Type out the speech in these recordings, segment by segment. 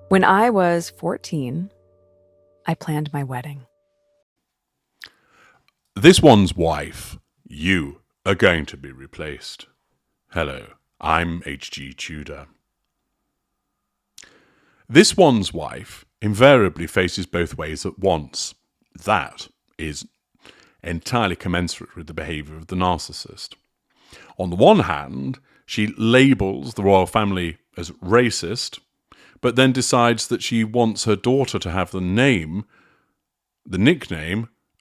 When I was 14, I planned my wedding. This one's wife, you are going to be replaced. Hello, I'm H.G. Tudor. This one's wife invariably faces both ways at once. That is entirely commensurate with the behaviour of the narcissist. On the one hand, she labels the royal family as racist, but then decides that she wants her daughter to have the nickname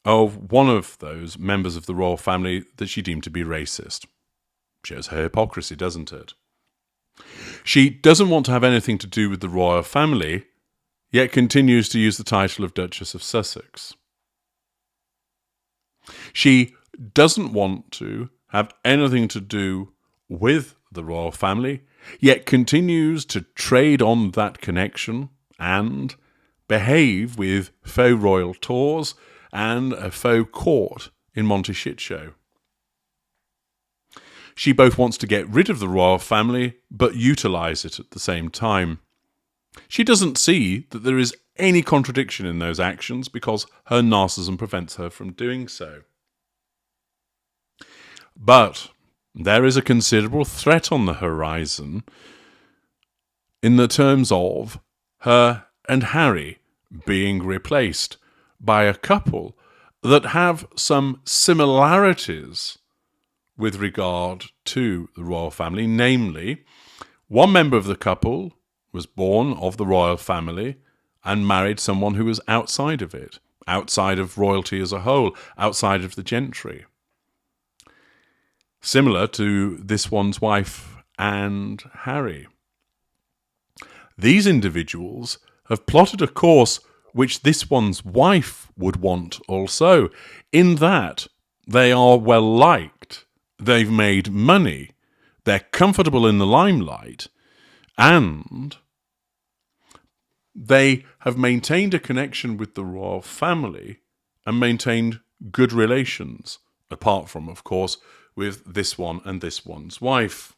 of one of those members of the royal family that she deemed to be racist. Shows her hypocrisy, doesn't it? She doesn't want to have anything to do with the royal family, yet continues to use the title of Duchess of Sussex. She doesn't want to have anything to do with the royal family, yet continues to trade on that connection and behave with faux royal tours and a faux court in Monte Shit Show. She both wants to get rid of the royal family, but utilise it at the same time. She doesn't see that there is any contradiction in those actions because her narcissism prevents her from doing so. But there is a considerable threat on the horizon in the terms of her and Harry being replaced by a couple that have some similarities with regard to the royal family. Namely, one member of the couple was born of the royal family and married someone who was outside of it, outside of royalty as a whole, outside of the gentry. Similar to this one's wife and Harry. These individuals have plotted a course which this one's wife would want also, in that they are well liked, they've made money, they're comfortable in the limelight, and they have maintained a connection with the royal family and maintained good relations, apart from, of course, with this one and this one's wife.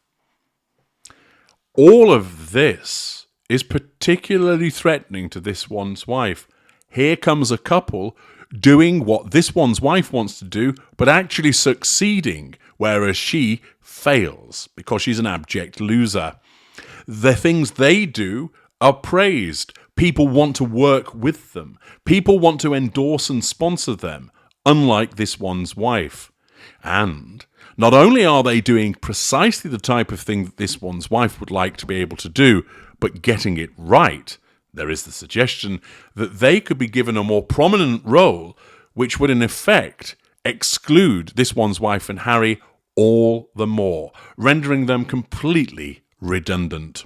All of this is particularly threatening to this one's wife. Here comes a couple doing what this one's wife wants to do, but actually succeeding, whereas she fails because she's an abject loser. The things they do are praised. People want to work with them. People want to endorse and sponsor them, unlike this one's wife. And not only are they doing precisely the type of thing that this one's wife would like to be able to do, but getting it right, there is the suggestion that they could be given a more prominent role, which would in effect exclude this one's wife and Harry all the more, rendering them completely redundant.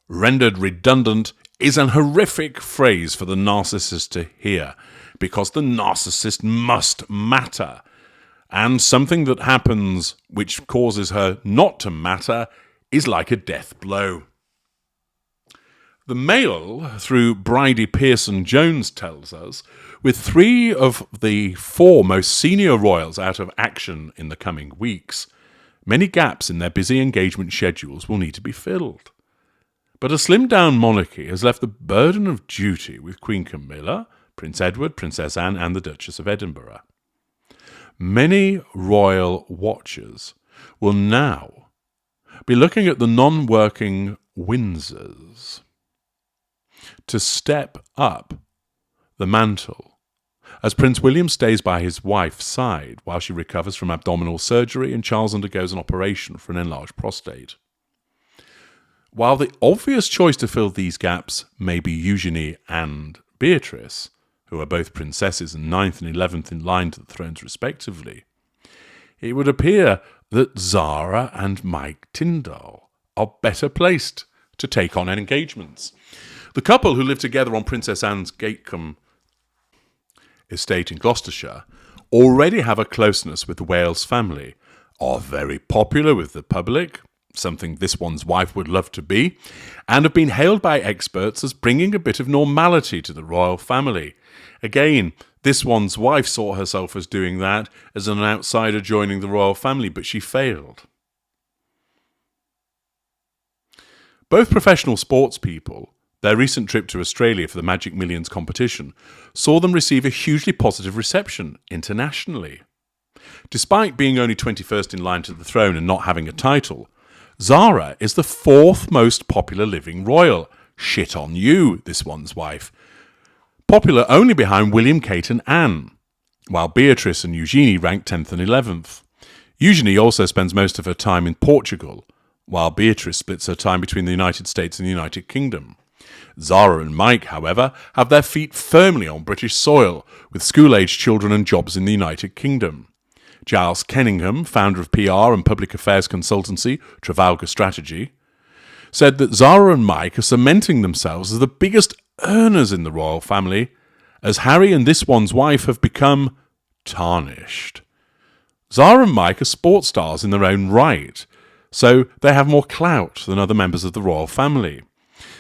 Rendered redundant is an horrific phrase for the narcissist to hear, because the narcissist must matter. And something that happens which causes her not to matter is like a death blow. The Mail, through Bridie Pearson-Jones, tells us, with 3 of the 4 most senior royals out of action in the coming weeks, many gaps in their busy engagement schedules will need to be filled. But a slimmed-down monarchy has left the burden of duty with Queen Camilla, Prince Edward, Princess Anne, and the Duchess of Edinburgh. Many royal watchers will now be looking at the non-working Windsors to step up the mantle, as Prince William stays by his wife's side while she recovers from abdominal surgery and Charles undergoes an operation for an enlarged prostate. While the obvious choice to fill these gaps may be Eugenie and Beatrice, who are both princesses and 9th and 11th in line to the thrones respectively, it would appear that Zara and Mike Tyndall are better placed to take on engagements. The couple who live together on Princess Anne's Gatecombe estate in Gloucestershire already have a closeness with the Wales family, are very popular with the public, something this one's wife would love to be, and have been hailed by experts as bringing a bit of normality to the royal family. Again, this one's wife saw herself as doing that as an outsider joining the royal family, but she failed. Both professional sports people, Their recent trip to Australia for the Magic Millions competition saw them receive a hugely positive reception internationally. Despite being only 21st in line to the throne and not having a title, Zara is the 4th most popular living royal. Shit on you, this one's wife. Popular only behind William, Kate and Anne, while Beatrice and Eugenie rank 10th and 11th. Eugenie also spends most of her time in Portugal, while Beatrice splits her time between the United States and the United Kingdom. Zara and Mike, however, have their feet firmly on British soil, with school-aged children and jobs in the United Kingdom. Giles Kenningham, founder of PR and public affairs consultancy Trafalgar Strategy, said that Zara and Mike are cementing themselves as the biggest earners in the royal family, as Harry and this one's wife have become tarnished. Zara and Mike are sports stars in their own right, so they have more clout than other members of the royal family.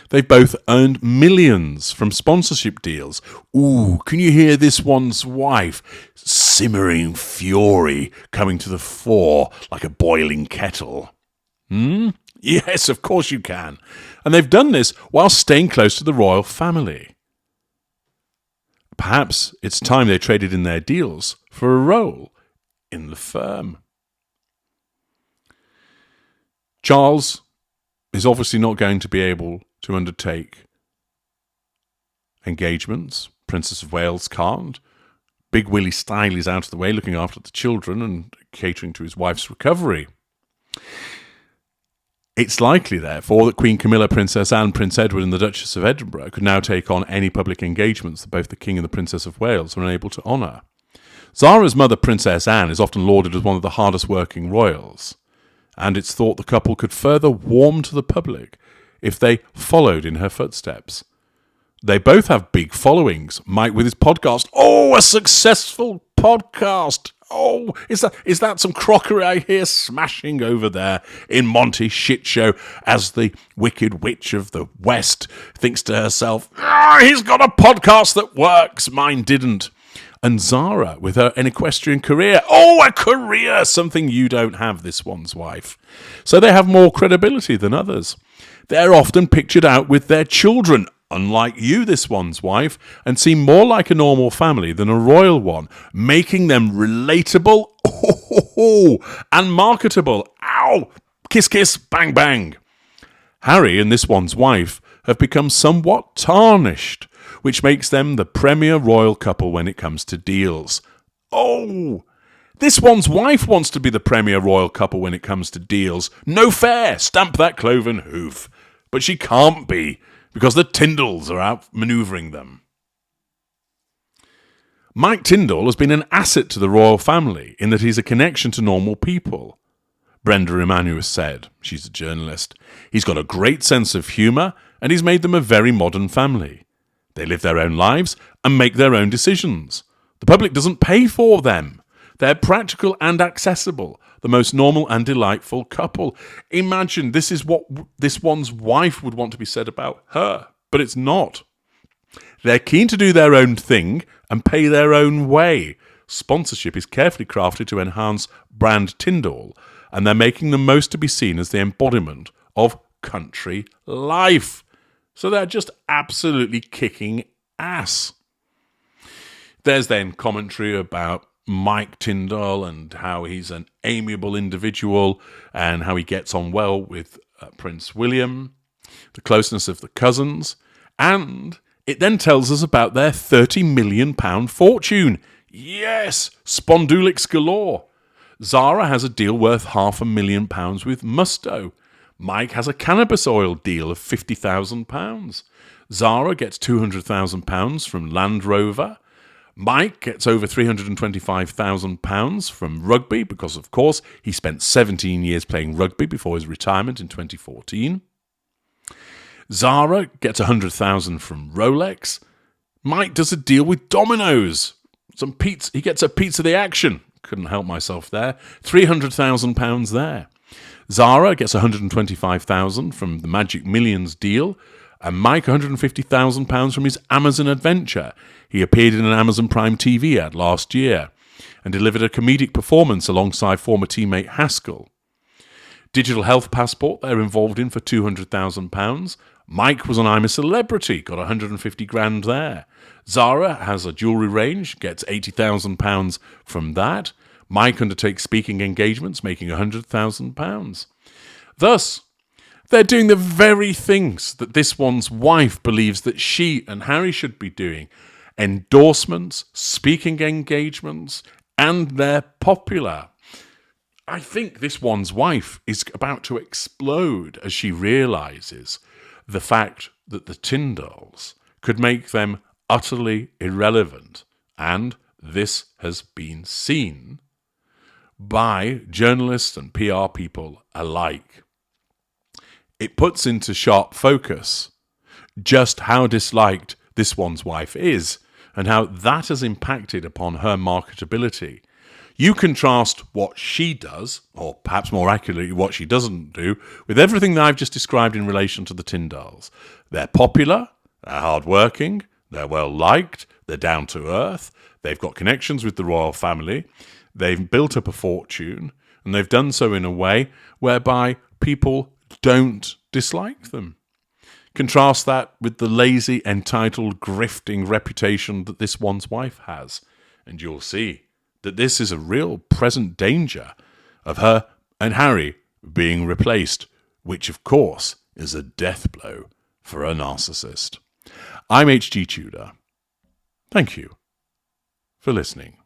They've both earned millions from sponsorship deals. Ooh, can you hear this one's wife? Simmering fury coming to the fore like a boiling kettle. Yes, of course you can. And they've done this while staying close to the royal family. Perhaps it's time they traded in their deals for a role in the firm. Charles is obviously not going to be able to undertake engagements. Princess of Wales can't. Big Willie Style is out of the way, looking after the children and catering to his wife's recovery. It's likely, therefore, that Queen Camilla, Princess Anne, Prince Edward and the Duchess of Edinburgh could now take on any public engagements that both the King and the Princess of Wales are unable to honour. Zara's mother, Princess Anne, is often lauded as one of the hardest working royals, and it's thought the couple could further warm to the public if they followed in her footsteps. They both have big followings. Mike with his podcast. Oh, a successful podcast. Oh, is that some crockery I hear smashing over there in Monty Shit Show as the Wicked Witch of the West thinks to herself, he's got a podcast that works. Mine didn't. And Zara with her equestrian career. Oh, a career! Something you don't have, this one's wife. So they have more credibility than others. They're often pictured out with their children, unlike you, this one's wife, and seem more like a normal family than a royal one, making them relatable and marketable. Ow! Kiss, kiss, bang, bang. Harry and this one's wife have become somewhat tarnished, which makes them the premier royal couple when it comes to deals. Oh! This one's wife wants to be the premier royal couple when it comes to deals. No fair! Stamp that cloven hoof. But she can't be, because the Tyndalls are out manoeuvring them. Mike Tyndall has been an asset to the royal family in that he's a connection to normal people. Brenda Emmanuel said, she's a journalist, he's got a great sense of humour and he's made them a very modern family. They live their own lives and make their own decisions. The public doesn't pay for them. They're practical and accessible, the most normal and delightful couple. Imagine this is what this one's wife would want to be said about her, but it's not. They're keen to do their own thing and pay their own way. Sponsorship is carefully crafted to enhance brand Tyndall, and they're making the most to be seen as the embodiment of country life. So they're just absolutely kicking ass. There's then commentary about Mike Tyndall and how he's an amiable individual and how he gets on well with Prince William, the closeness of the cousins, and it then tells us about their £30 million fortune. Yes, Spondulix galore. Zara has a deal worth £500,000 with Musto. Mike has a cannabis oil deal of £50,000. Zara gets £200,000 from Land Rover. Mike gets over £325,000 from rugby because, of course, he spent 17 years playing rugby before his retirement in 2014. Zara gets £100,000 from Rolex. Mike does a deal with Domino's. Some pizza. He gets a Pizza the Action. Couldn't help myself there. £300,000 there. Zara gets £125,000 from the Magic Millions deal, and Mike £150,000 from his Amazon adventure. He appeared in an Amazon Prime TV ad last year and delivered a comedic performance alongside former teammate Haskell. Digital Health Passport they're involved in for £200,000. Mike was on I'm a Celebrity, got 150 grand there. Zara has a jewellery range, gets £80,000 from that. Mike undertakes speaking engagements, making £100,000. Thus, they're doing the very things that this one's wife believes that she and Harry should be doing. Endorsements, speaking engagements, and they're popular. I think this one's wife is about to explode as she realises the fact that the Tyndalls could make them utterly irrelevant, and this has been seen by journalists and PR people alike. It puts into sharp focus just how disliked this one's wife is and how that has impacted upon her marketability. You contrast what she does, or perhaps more accurately, what she doesn't do, with everything that I've just described in relation to the Tyndalls. They're popular, they're hardworking, they're well-liked, they're down-to-earth, they've got connections with the royal family, they've built up a fortune, and they've done so in a way whereby people don't dislike them. Contrast that with the lazy, entitled, grifting reputation that this one's wife has, and you'll see that this is a real present danger of her and Harry being replaced, which of course is a death blow for a narcissist. I'm H.G. Tudor. Thank you for listening.